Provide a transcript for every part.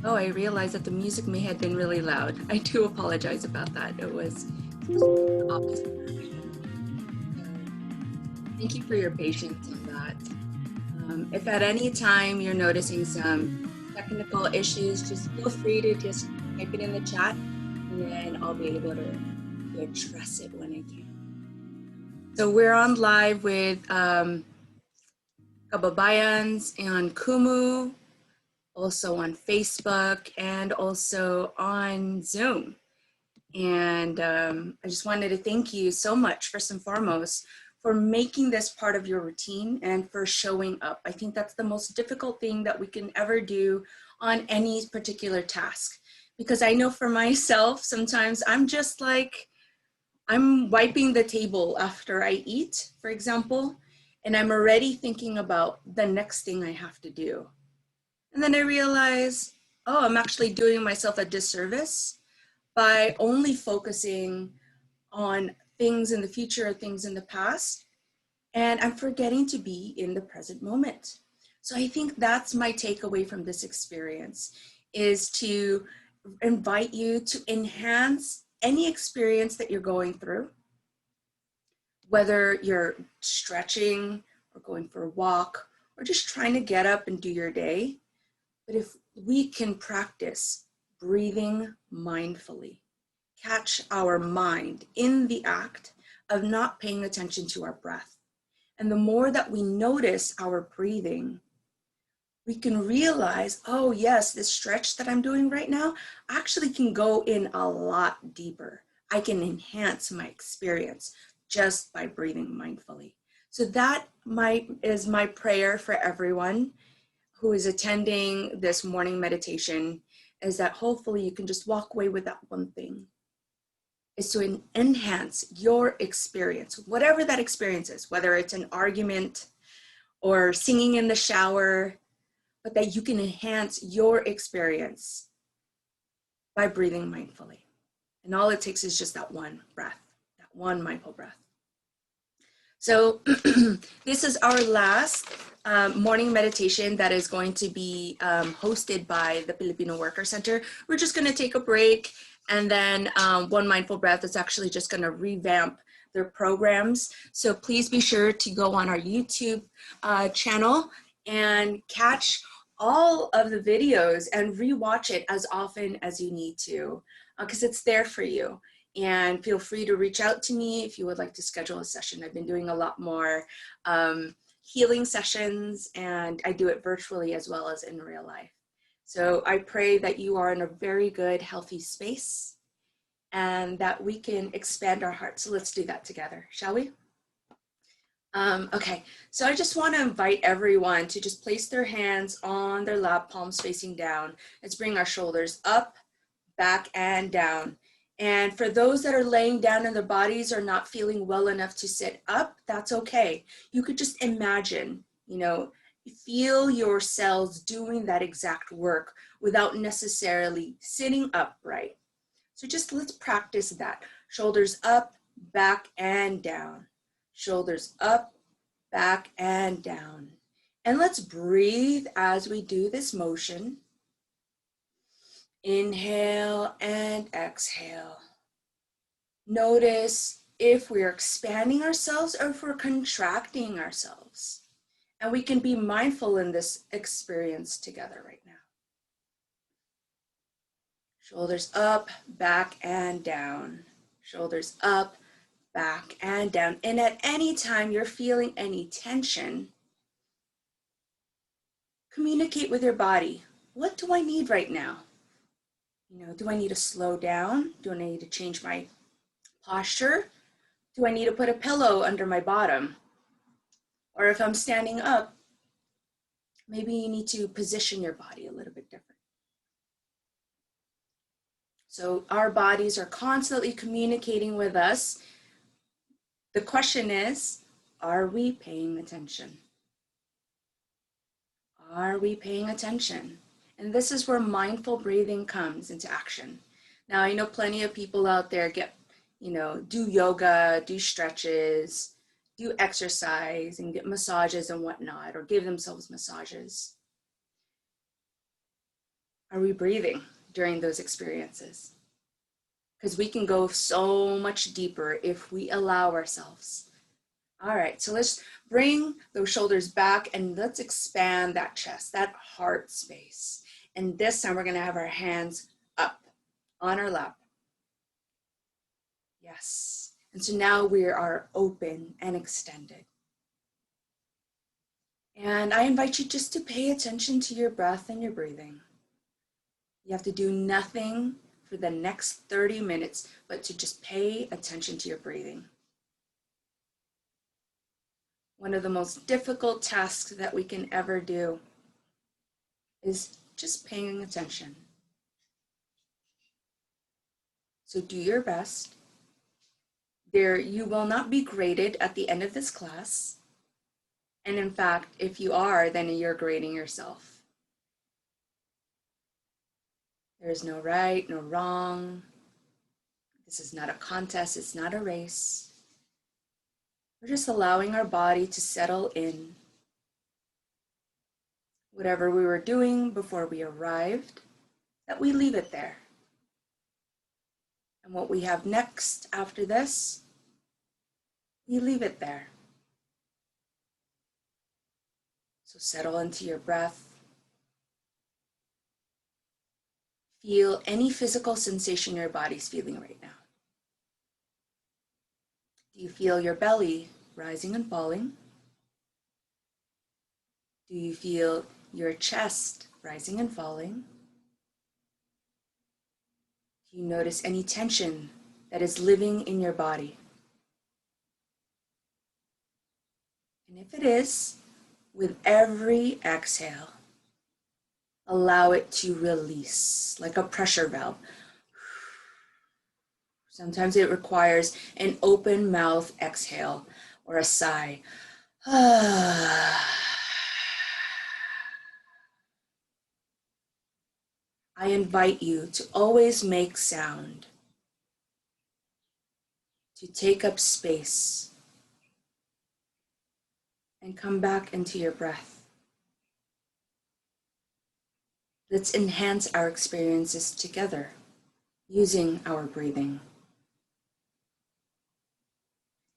Oh, I realized that the music may have been really loud. I do apologize about that. It was opposite direction. Thank you for your patience on that. If at any time you're noticing some technical issues, just feel free to just type it in the chat and then I'll be able to address it when I can. So we're on live with Kababayans and Kumu, also on Facebook and also on Zoom. And I just wanted to thank you so much, first and foremost, for making this part of your routine and for showing up. I think that's the most difficult thing that we can ever do on any particular task. Because I know for myself, sometimes I'm just like, I'm wiping the table after I eat, for example, and I'm already thinking about the next thing I have to do. And then I realize, oh, I'm actually doing myself a disservice by only focusing on things in the future or things in the past. And I'm forgetting to be in the present moment. So I think that's my takeaway from this experience, is to invite you to enhance any experience that you're going through, whether you're stretching or going for a walk or just trying to get up and do your day. But if we can practice breathing mindfully, catch our mind in the act of not paying attention to our breath. And the more that we notice our breathing, we can realize, oh yes, this stretch that I'm doing right now actually can go in a lot deeper. I can enhance my experience just by breathing mindfully. So that is my prayer for everyone who is attending this morning meditation, is that hopefully you can just walk away with that one thing, is to enhance your experience, whatever that experience is, whether it's an argument or singing in the shower, but that you can enhance your experience by breathing mindfully. And all it takes is just that one breath, that one mindful breath. So this is our last morning meditation that is going to be hosted by the Filipino Worker Center. We're just going to take a break, and then One Mindful Breath is actually just going to revamp their programs. So please be sure to go on our YouTube channel and catch all of the videos and rewatch it as often as you need to, because it's there for you. And feel free to reach out to me if you would like to schedule a session. I've been doing a lot more healing sessions, and I do it virtually as well as in real life. So I pray that you are in a very good, healthy space and that we can expand our hearts. So let's do that together, shall we? Okay, so I just want to invite everyone to just place their hands on their lap, palms facing down. Let's bring our shoulders up, back, and down. And for those that are laying down and their bodies are not feeling well enough to sit up, that's okay. You could just imagine, feel your cells doing that exact work without necessarily sitting upright. So just let's practice that. Shoulders up, back, and down. Shoulders up, back, and down. And let's breathe as we do this motion. Inhale and exhale. Notice if we're expanding ourselves or if we're contracting ourselves. And we can be mindful in this experience together right now. Shoulders up, back, and down. Shoulders up, back, and down. And at any time you're feeling any tension, communicate with your body. What do I need right now? Do I need to slow down? Do I need to change my posture? Do I need to put a pillow under my bottom? Or if I'm standing up, maybe you need to position your body a little bit different. So our bodies are constantly communicating with us. The question is, are we paying attention? Are we paying attention? And this is where mindful breathing comes into action. Now, I know plenty of people out there do yoga, do stretches, do exercise and get massages and whatnot, or give themselves massages. Are we breathing during those experiences? Because we can go so much deeper if we allow ourselves. All right, so let's bring those shoulders back and let's expand that chest, that heart space. And this time we're gonna have our hands up on our lap. Yes. And so now we are open and extended. And I invite you just to pay attention to your breath and your breathing. You have to do nothing for the next 30 minutes, but to just pay attention to your breathing. One of the most difficult tasks that we can ever do is just paying attention. So do your best. You will not be graded at the end of this class. And in fact, if you are, then you're grading yourself. There is no right, no wrong. This is not a contest, it's not a race. We're just allowing our body to settle in. Whatever we were doing before we arrived, that we leave it there. And what we have next after this, we leave it there. So settle into your breath. Feel any physical sensation your body's feeling right now. Do you feel your belly rising and falling? Do you feel your chest rising and falling? Do you notice any tension that is living in your body? And if it is, with every exhale, allow it to release like a pressure valve. Sometimes it requires an open mouth exhale or a sigh. I invite you to always make sound, to take up space, and come back into your breath. Let's enhance our experiences together using our breathing.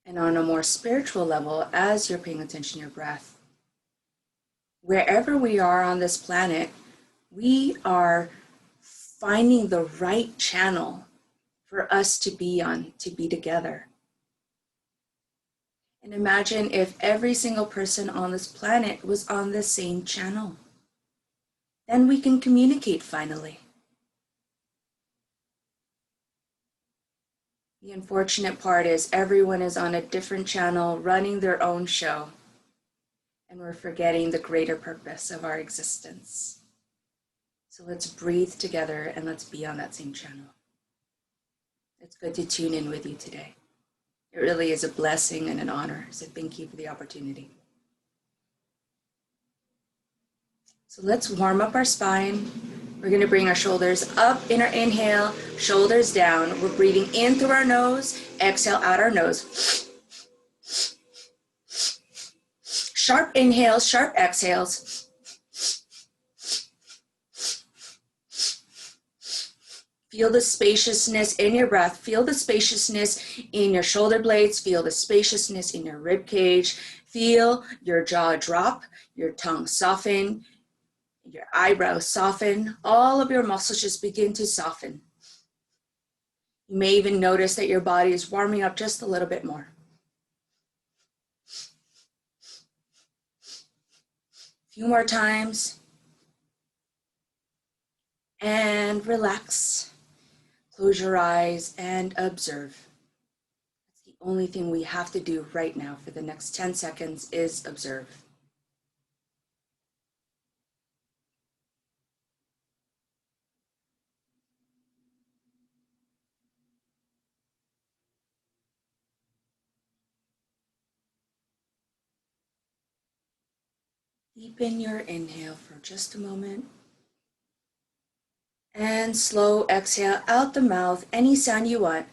And on a more spiritual level, as you're paying attention to your breath, wherever we are on this planet, we are finding the right channel for us to be on, to be together. And imagine if every single person on this planet was on the same channel. Then we can communicate finally. The unfortunate part is everyone is on a different channel running their own show, and we're forgetting the greater purpose of our existence. So let's breathe together and let's be on that same channel. It's good to tune in with you today. It really is a blessing and an honor, so thank you for the opportunity. So let's warm up our spine. We're going to bring our shoulders up in our inhale, shoulders down. We're breathing in through our nose, exhale out our nose. Sharp inhales, sharp exhales. Feel the spaciousness in your breath. Feel the spaciousness in your shoulder blades. Feel the spaciousness in your rib cage. Feel your jaw drop, your tongue soften, your eyebrows soften. All of your muscles just begin to soften. You may even notice that your body is warming up just a little bit more. A few more times. And relax. Close your eyes and observe. That's the only thing we have to do right now for the next 10 seconds is observe. Deepen your inhale for just a moment. And slow exhale out the mouth, any sound you want.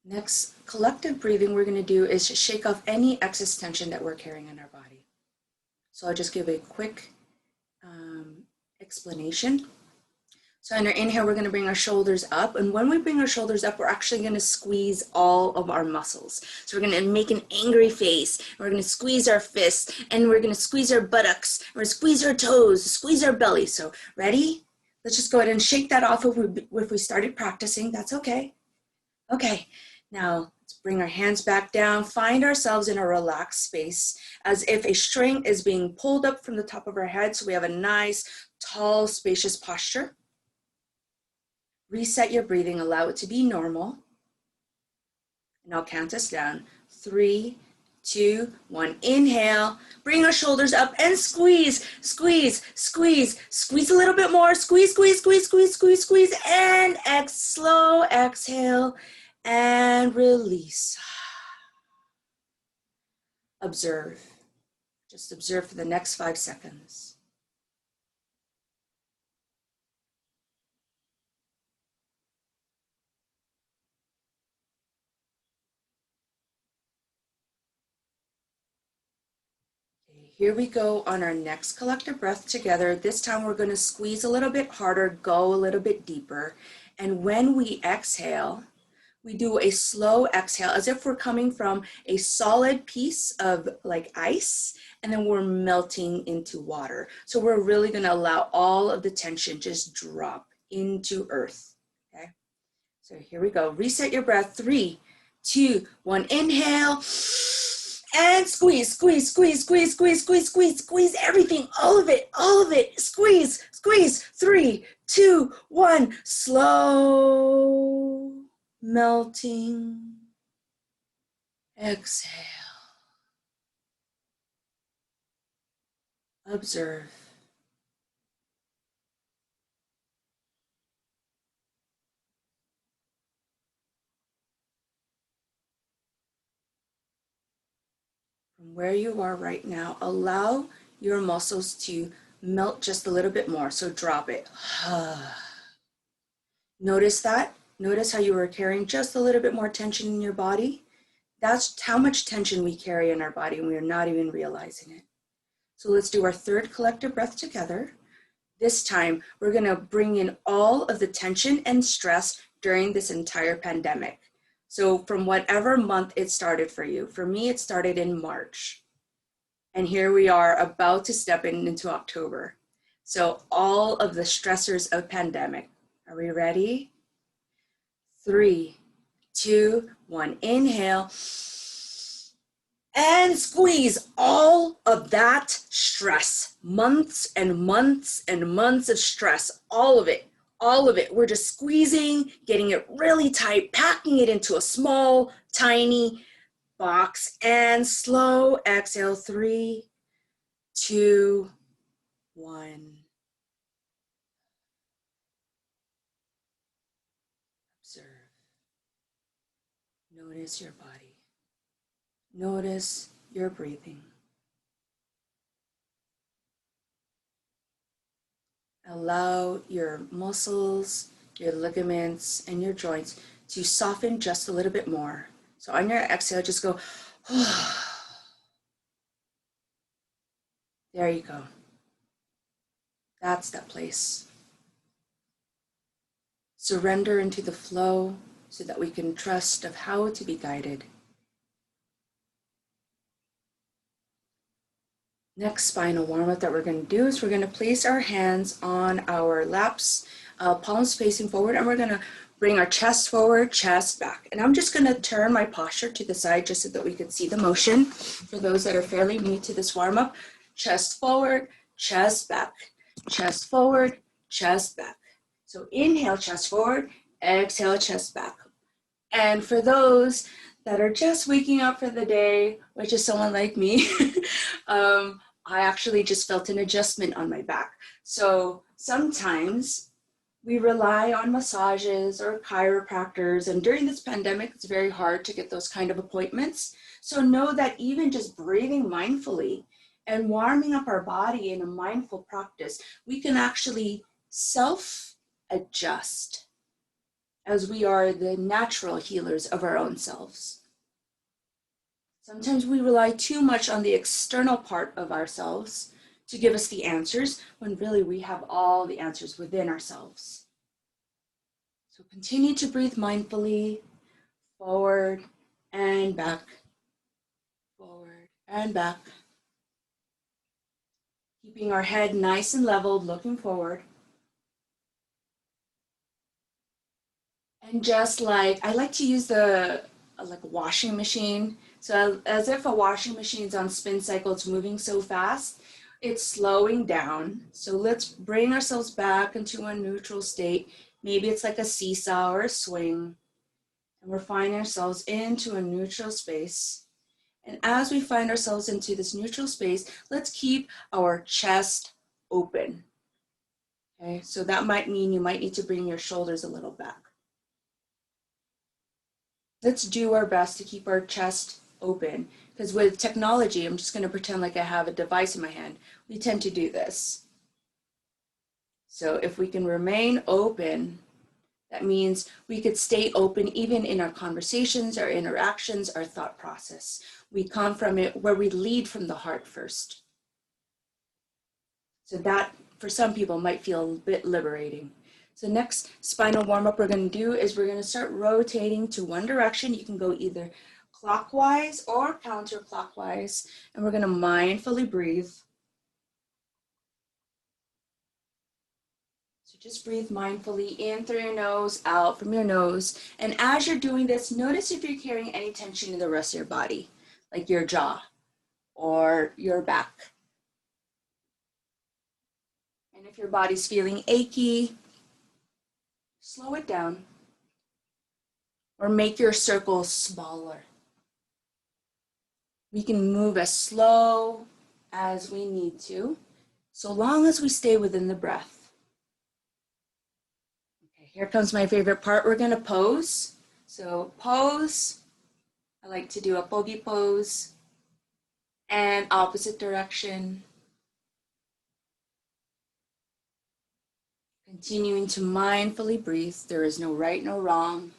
Next collective breathing we're going to do is shake off any excess tension that we're carrying in our body. So I'll just give a quick explanation. So on our inhale, we're going to bring our shoulders up. And when we bring our shoulders up, we're actually going to squeeze all of our muscles. So we're going to make an angry face. We're going to squeeze our fists, and we're going to squeeze our buttocks. We're going to squeeze our toes, squeeze our belly. So ready? Let's just go ahead and shake that off if we started practicing. That's okay. Okay, now let's bring our hands back down. Find ourselves in a relaxed space as if a string is being pulled up from the top of our head. So we have a nice, tall, spacious posture. Reset your breathing, allow it to be normal. And I'll count us down. 3, 2, 1. Inhale, bring our shoulders up and squeeze, squeeze, squeeze, squeeze a little bit more. Squeeze, squeeze, squeeze, squeeze, squeeze, squeeze, and slow exhale and release. Observe. Just observe for the next 5 seconds. Here we go on our next collective breath together. This time we're going to squeeze a little bit harder, go a little bit deeper. And when we exhale, we do a slow exhale as if we're coming from a solid piece of like ice, and then we're melting into water. So we're really going to allow all of the tension just drop into earth. Okay. So here we go. Reset your breath. 3, 2, 1. Inhale. And squeeze, squeeze, squeeze, squeeze, squeeze, squeeze, squeeze, squeeze everything, all of it, squeeze, squeeze. 3, 2, 1. Slow melting. Exhale. Observe. From where you are right now, allow your muscles to melt just a little bit more. So drop it. Notice that. Notice how you were carrying just a little bit more tension in your body. That's how much tension we carry in our body, and we are not even realizing it. So let's do our third collective breath together. This time, we're going to bring in all of the tension and stress during this entire pandemic. So from whatever month it started for you, for me, it started in March. And here we are about to step into October. So all of the stressors of pandemic. Are we ready? 3, 2, 1. Inhale. And squeeze all of that stress. Months and months and months of stress. All of it. All of it. We're just squeezing, getting it really tight, packing it into a small, tiny box, and slow exhale. 3, 2, 1. Observe. Notice your body. Notice your breathing. Allow your muscles, your ligaments, and your joints to soften just a little bit more. So on your exhale, just go, there you go. That's that place. Surrender into the flow so that we can trust of how to be guided. Next spinal warm-up that we're going to do is we're going to place our hands on our laps, palms facing forward, and we're going to bring our chest forward, chest back. And I'm just going to turn my posture to the side just so that we can see the motion. For those that are fairly new to this warm-up, chest forward, chest back, chest forward, chest back. So inhale, chest forward, exhale, chest back. And for those that are just waking up for the day, which is someone like me, I actually just felt an adjustment on my back. So sometimes we rely on massages or chiropractors, and during this pandemic, it's very hard to get those kind of appointments. So know that even just breathing mindfully and warming up our body in a mindful practice, we can actually self-adjust. as we are the natural healers of our own selves. Sometimes we rely too much on the external part of ourselves to give us the answers, when really we have all the answers within ourselves. So continue to breathe mindfully, forward and back, forward and back. Keeping our head nice and leveled, looking forward. And just like, I like to use the like washing machine. So as if a washing machine's on spin cycle, it's moving so fast, it's slowing down. So let's bring ourselves back into a neutral state. Maybe it's like a seesaw or a swing. And we're finding ourselves into a neutral space. And as we find ourselves into this neutral space, let's keep our chest open. Okay, so that might mean you might need to bring your shoulders a little back. Let's do our best to keep our chest open, because with technology, I'm just going to pretend like I have a device in my hand. We tend to do this. So if we can remain open, that means we could stay open even in our conversations, our interactions, our thought process. We come from it where we lead from the heart first. So that, for some people, might feel a bit liberating. So next spinal warm-up we're going to do is we're going to start rotating to one direction. You can go either clockwise or counterclockwise, and we're going to mindfully breathe. So just breathe mindfully in through your nose, out from your nose. And as you're doing this, notice if you're carrying any tension in the rest of your body, like your jaw or your back. And if your body's feeling achy, slow it down. Or make your circles smaller. We can move as slow as we need to, so long as we stay within the breath. Okay, here comes my favorite part. We're going to pose. So pose. I like to do a bogey pose and opposite direction. Continuing to mindfully breathe. There is no right, no wrong.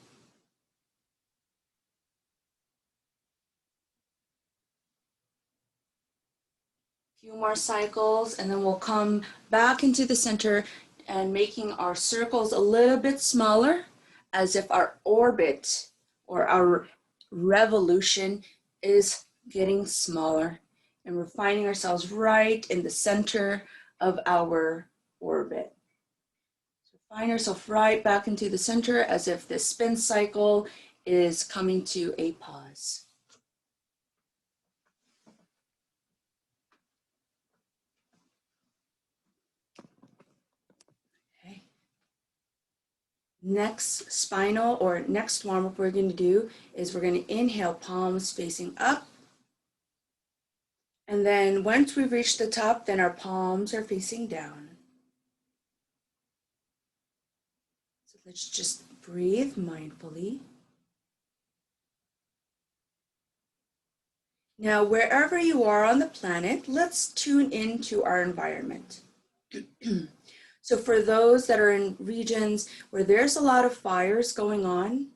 Few more cycles, and then we'll come back into the center and making our circles a little bit smaller, as if our orbit or our revolution is getting smaller, and we're finding ourselves right in the center of our orbit. So find yourself right back into the center, as if this spin cycle is coming to a pause. Next spinal or next warm up we're going to do is we're going to inhale, palms facing up. And then once we've reached the top, then our palms are facing down. So let's just breathe mindfully. Now, wherever you are on the planet, let's tune into our environment. So for those that are in regions where there's a lot of fires going on,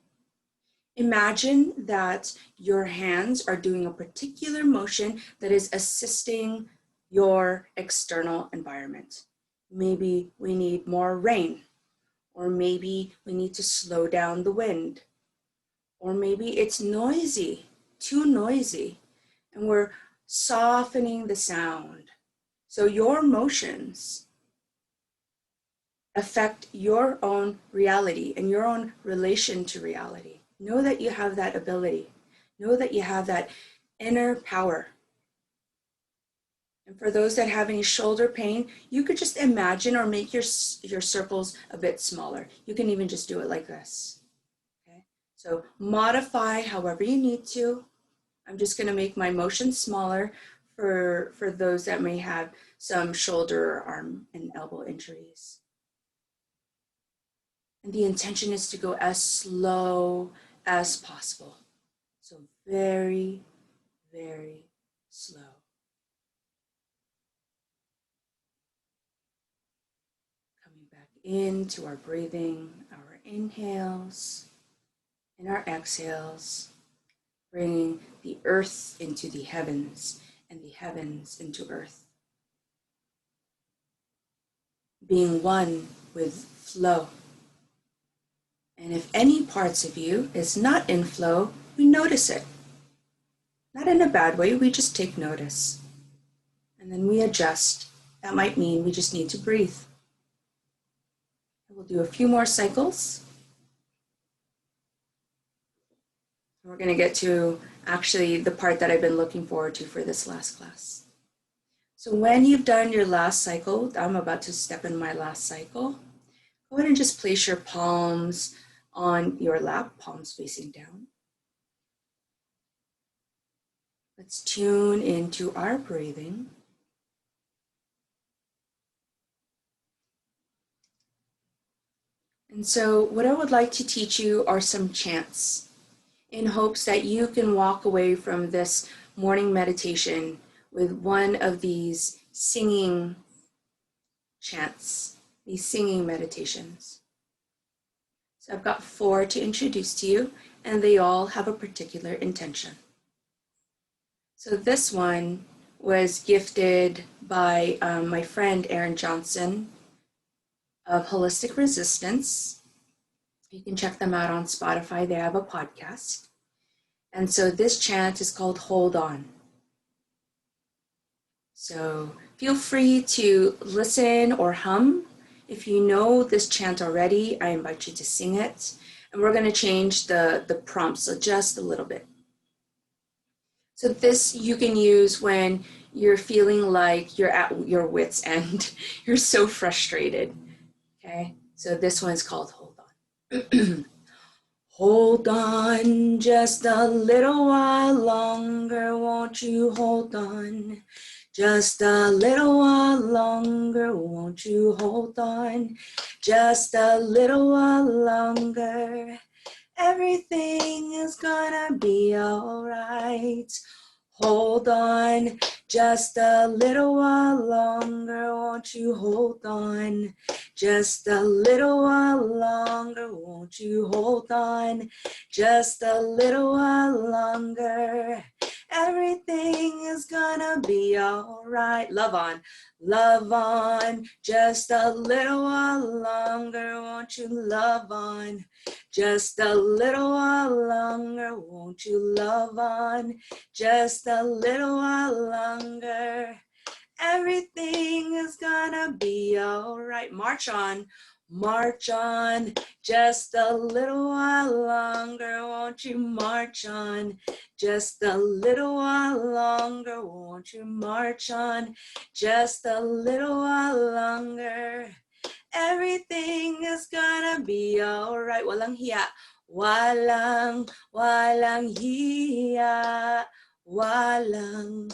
imagine that your hands are doing a particular motion that is assisting your external environment. Maybe we need more rain, or maybe we need to slow down the wind, or maybe it's noisy, too noisy, and we're softening the sound. So your motions affect your own reality and your own relation to reality. Know that you have that ability. Know that you have that inner power. And for those that have any shoulder pain, you could just imagine or make your circles a bit smaller. You can even just do it like this. Okay? So modify however you need to. I'm just going to make my motion smaller for those that may have some shoulder, arm, and elbow injuries. And the intention is to go as slow as possible. So very, very slow. Coming back into our breathing, our inhales and our exhales, bringing the earth into the heavens and the heavens into earth. Being one with flow. And if any parts of you is not in flow, we notice it. Not in a bad way, we just take notice. And then we adjust. That might mean we just need to breathe. We'll do a few more cycles. We're going to get to actually the part that I've been looking forward to for this last class. So when you've done your last cycle, I'm about to step in my last cycle. Go ahead and just place your palms on your lap, palms facing down. Let's tune into our breathing. And so what I would like to teach you are some chants in hopes that you can walk away from this morning meditation with one of these singing chants, these singing meditations. So I've got 4 to introduce to you, and they all have a particular intention. So this one was gifted by my friend Erin Johnson of Holistic Resistance. You can check them out on Spotify. They have a podcast. And so this chant is called Hold On. So feel free to listen or hum. If you know this chant already, I invite you to sing it. And we're going to change the prompts so just a little bit. So this you can use when you're feeling like you're at your wit's end. You're so frustrated. Okay, so this one's called Hold On. Hold on just a little while longer, won't you hold on? Just a little while longer, won't you hold on? Just a little while longer, everything is gonna be all right. Hold on just a little while longer, won't you hold on? Just a little while longer, won't you hold on? Just a little while longer, everything is gonna be all right. Love on, just a little while longer, won't you love on? Just a little while longer, won't you love on? Just a little while longer, everything is gonna be all right. March on, just a little while longer, won't you march on? Just a little while longer, won't you march on? Just a little while longer, everything is gonna be all right. Walang hiya. Walang hiya. Walang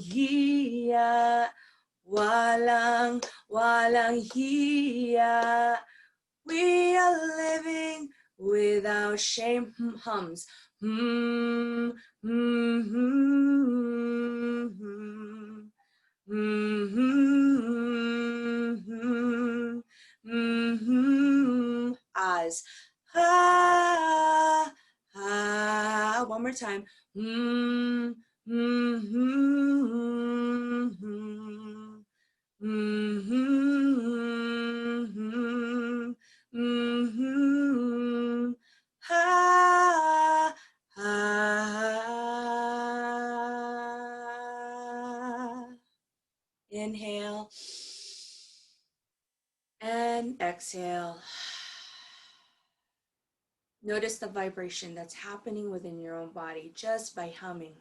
hiya. Walang hiya. We are living without shame. Hums. Hmm, hmm, hmm, hmm. Mm-hmm, mm-hmm. As ah, ah. One more time. Mm-hmm, mm-hmm, mm-hmm, mm-hmm. Ah, ah. Inhale and exhale. Notice the vibration that's happening within your own body just by humming.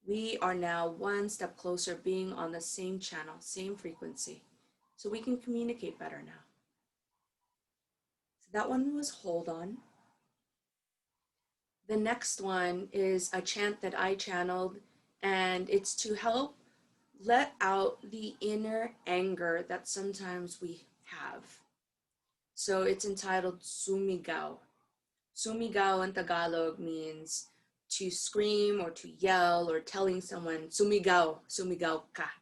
We are now one step closer being on the same channel, same frequency, so we can communicate better now. So that one was Hold On. The next one is a chant that I channeled, and it's to help let out the inner anger that sometimes we have. So it's entitled Sumigaw. Sumigaw in Tagalog means to scream or to yell or telling someone, sumigaw, sumigaw ka.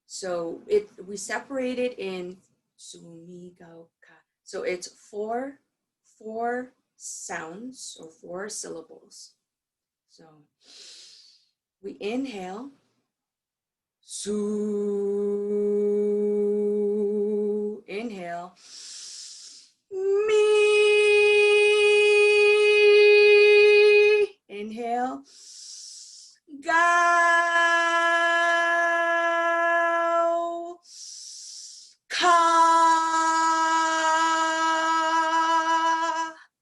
So we separate it in Sumigaw ka. So it's four sounds or 4 syllables. So we inhale, su, inhale, me, inhale, gao, ka,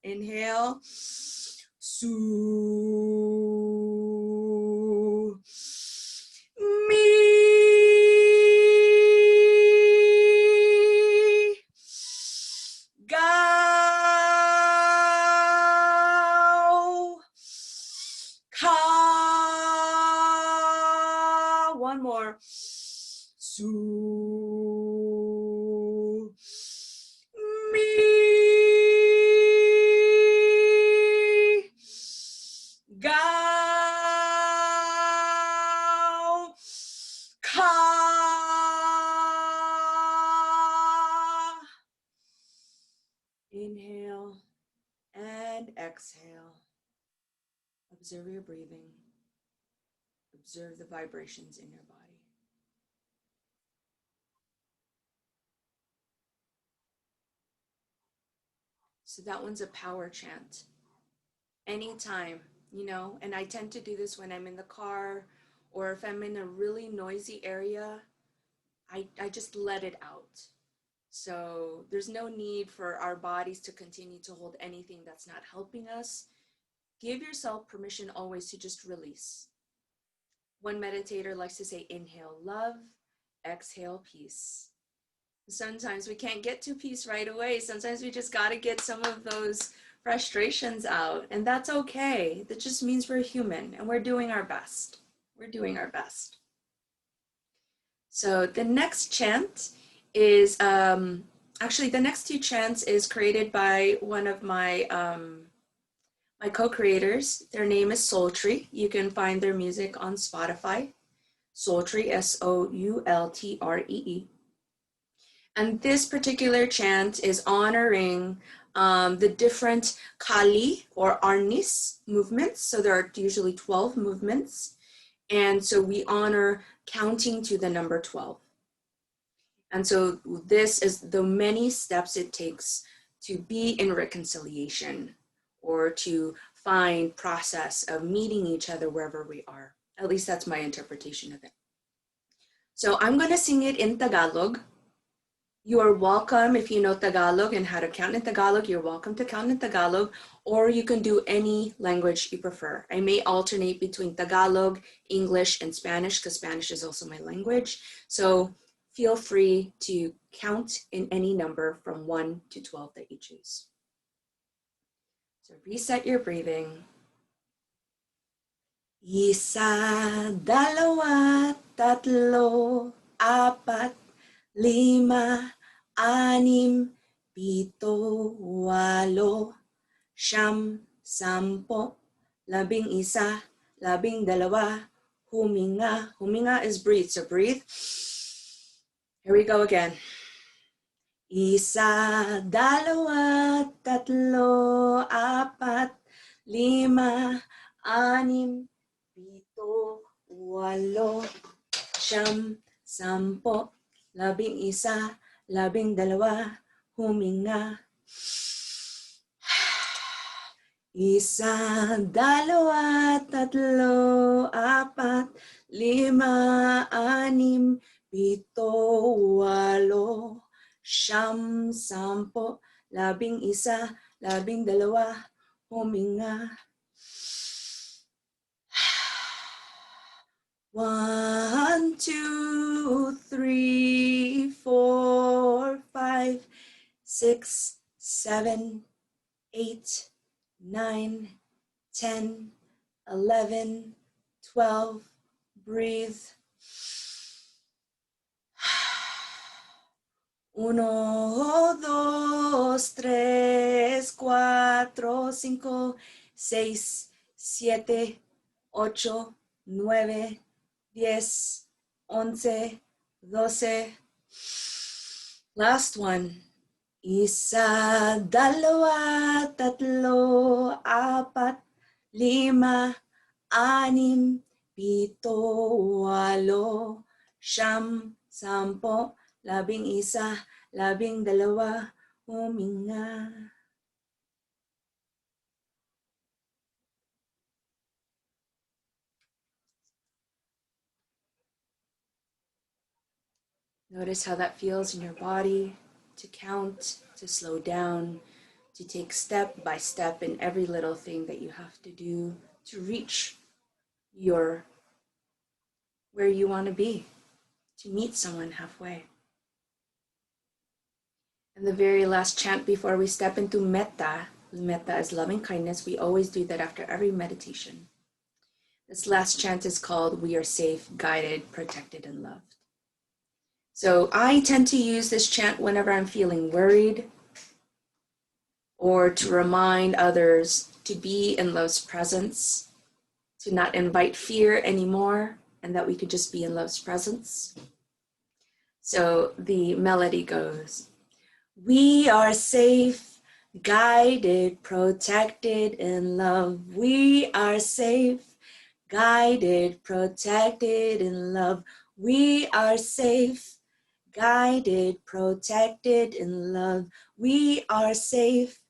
inhale, su, me, gao, ka. One more. Su, me, gao, ka. Inhale and exhale. Observe your breathing. Observe the vibrations in your body. So that one's a power chant. Anytime, and I tend to do this when I'm in the car or if I'm in a really noisy area, I just let it out. So there's no need for our bodies to continue to hold anything that's not helping us. Give yourself permission always to just release. One meditator likes to say, inhale love, exhale peace. Sometimes we can't get to peace right away. Sometimes we just got to get some of those frustrations out, and that's okay. That just means we're human and we're doing our best. We're doing our best. So the next chant is, actually the next 2 chants is created by one of my my co-creators. Their name is Soultree. You can find their music on Spotify. Soultree, Soultree. And this particular chant is honoring the different Kali or Arnis movements. So there are usually 12 movements. And so we honor counting to the number 12. And so this is the many steps it takes to be in reconciliation or to find process of meeting each other wherever we are. At least that's my interpretation of it. So I'm going to sing it in Tagalog. You are welcome, if you know Tagalog and how to count in Tagalog, you're welcome to count in Tagalog, or you can do any language you prefer. I may alternate between Tagalog, English, and Spanish, because Spanish is also my language. So feel free to count in any number from 1 to 12 that you choose. So reset your breathing. Isa, dalawa, tatlo, apat, 5, 6, 7, 8, 9, 10, 11, 12, huminga. Huminga is breathe, so breathe. Here we go again. Isa, dalawa, tatlo, apat, 5, 6, 7, 8, 9, 10, 11, 12, huminga. Isa, dalawa, tatlo, apat, 5, 6, 7, 8, 9, 10, 11, 12, huminga. 1, 2, 3, 4, 5, 6, 7, 8, 9, 10, 11, 12, breathe. 1, 2, 3, 4, 5, 6, 7, 8, 9, 10, 11, 12. Last one. Isa, dalawa, tatlo, apat, lima, anim, pito, walo, siyam, sampo, labing isa, labing dalawa, huminga. Notice how that feels in your body, to count, to slow down, to take step by step in every little thing that you have to do to reach your where you want to be, to meet someone halfway. And the very last chant before we step into metta, metta is loving kindness. We always do that after every meditation. This last chant is called We Are Safe, Guided, Protected, and Loved. So I tend to use this chant whenever I'm feeling worried or to remind others to be in love's presence, to not invite fear anymore, and that we could just be in love's presence. So the melody goes, we are safe, guided, protected in love. We are safe, guided, protected in love. We are safe, guided, protected in love. We are safe,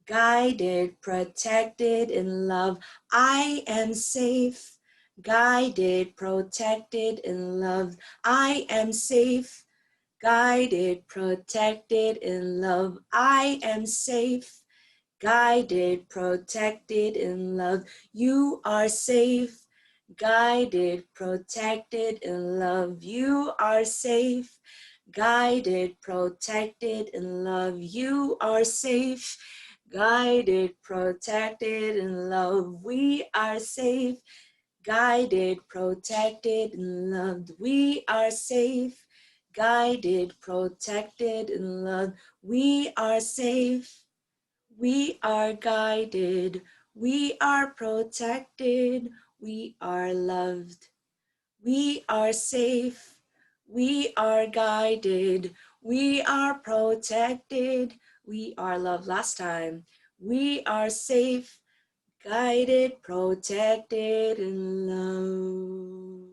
guided, protected in love. I am safe, guided, protected in love. I am safe, guided, protected in love. I am safe, guided, protected in love. You are safe, guided, protected in love. You are safe, guided, protected in love. You are safe, guided, protected in love. We are safe, guided, protected and loved. We are safe, guided, protected and loved. We are safe, we are guided, we are protected, we are loved. We are safe, we are guided, we are protected, we are loved. Last time. We are safe, guided, protected, and loved.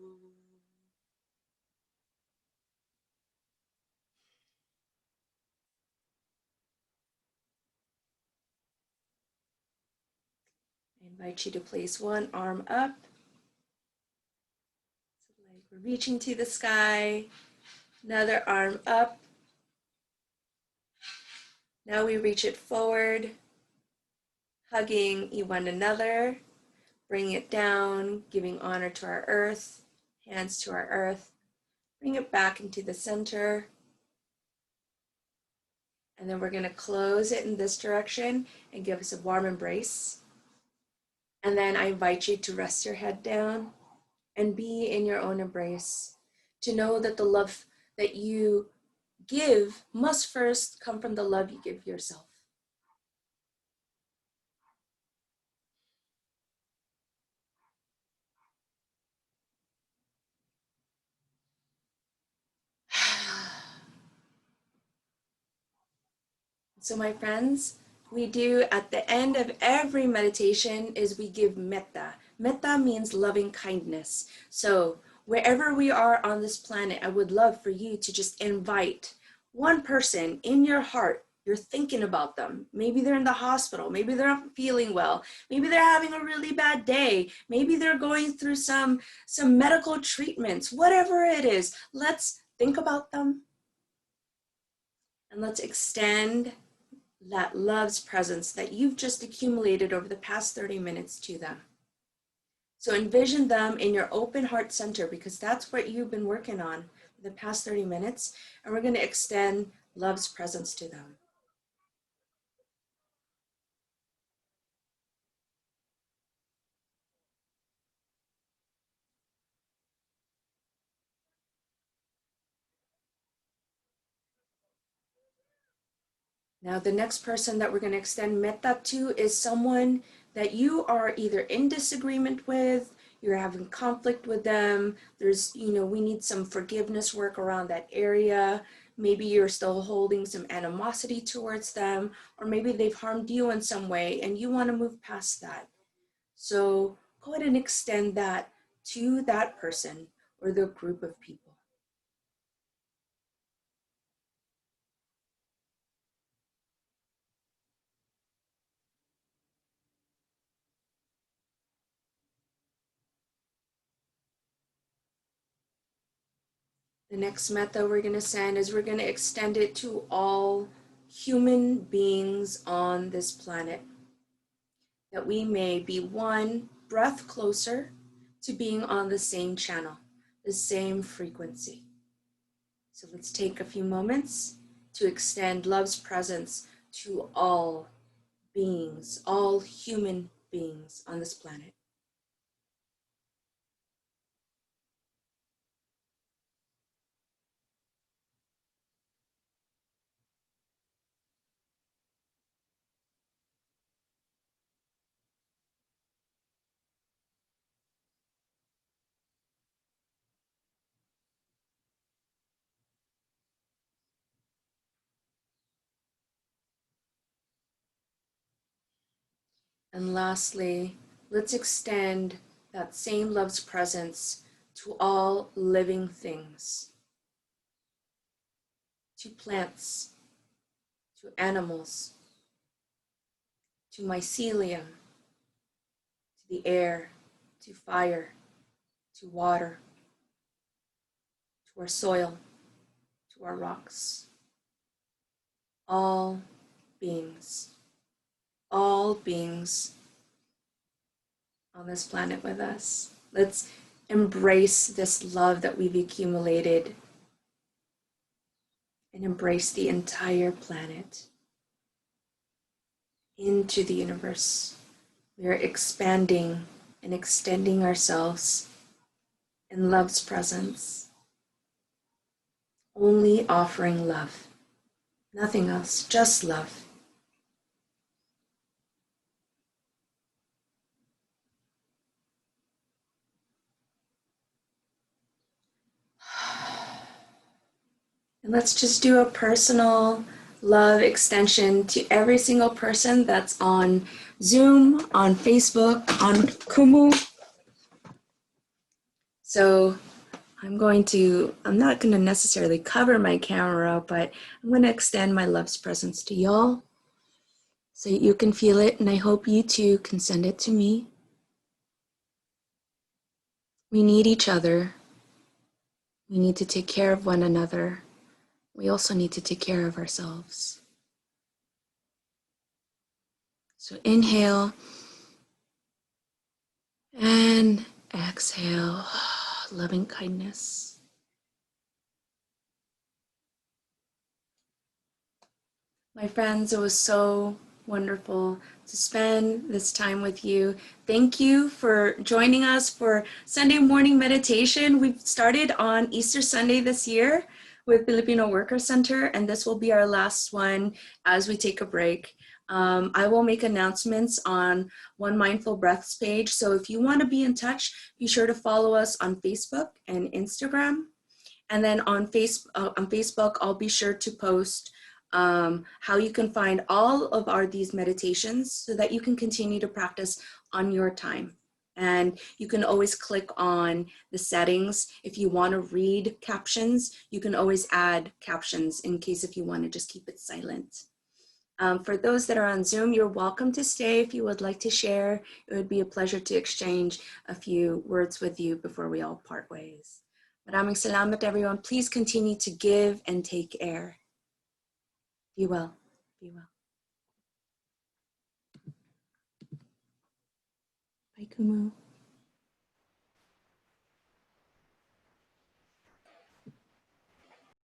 I invite you to place one arm up, so like we're reaching to the sky, another arm up. Now we reach it forward, hugging one another, bring it down, giving honor to our earth, hands to our earth, bring it back into the center. And then we're going to close it in this direction and give us a warm embrace. And then I invite you to rest your head down and be in your own embrace, to know that the love that you give must first come from the love you give yourself. So my friends, we do at the end of every meditation is we give metta. Metta means loving kindness. So wherever we are on this planet, I would love for you to just invite one person in your heart. You're thinking about them. Maybe they're in the hospital. Maybe they're not feeling well. Maybe they're having a really bad day. Maybe they're going through some medical treatments. Whatever it is, let's think about them and let's extend that love's presence that you've just accumulated over the past 30 minutes to them. So envision them in your open heart center, because that's what you've been working on for the past 30 minutes. And we're going to extend love's presence to them. Now, the next person that we're going to extend metta to is someone that you are either in disagreement with, you're having conflict with them, there's, we need some forgiveness work around that area. maybe you're still holding some animosity towards them, or maybe they've harmed you in some way and you want to move past that. So go ahead and extend that to that person or the group of people. The next metta we're going to send is we're going to extend it to all human beings on this planet, that we may be one breath closer to being on the same channel, the same frequency. So let's take a few moments to extend love's presence to all beings, all human beings on this planet. And lastly, let's extend that same love's presence to all living things, to plants, to animals, to mycelium, to the air, to fire, to water, to our soil, to our rocks. All beings on this planet with us. Let's embrace this love that we've accumulated and embrace the entire planet into the universe. We are expanding and extending ourselves in love's presence, only offering love, nothing else, just love. And let's just do a personal love extension to every single person that's on Zoom, on Facebook, on Kumu. So I'm not going to necessarily cover my camera, but I'm going to extend my love's presence to y'all so you can feel it. And I hope you too can send it to me. We need each other. We need to take care of one another. We also need to take care of ourselves. So inhale and exhale, loving kindness. My friends, it was so wonderful to spend this time with you. Thank you for joining us for Sunday morning meditation. We've started on Easter Sunday this year with Filipino Worker Center, and this will be our last one as we take a break. I will make announcements on One Mindful Breaths page. So if you want to be in touch, be sure to follow us on Facebook and Instagram. And then on Facebook, I'll be sure to post how you can find all of these meditations so that you can continue to practice on your time. And you can always click on the settings. If you want to read captions, you can always add captions in case if you want to just keep it silent. For those that are on Zoom, you're welcome to stay if you would like to share. It would be a pleasure to exchange a few words with you before we all part ways. Maraming salamat, everyone. Please continue to give and take air. Be well. Be well. Bye, Kumu.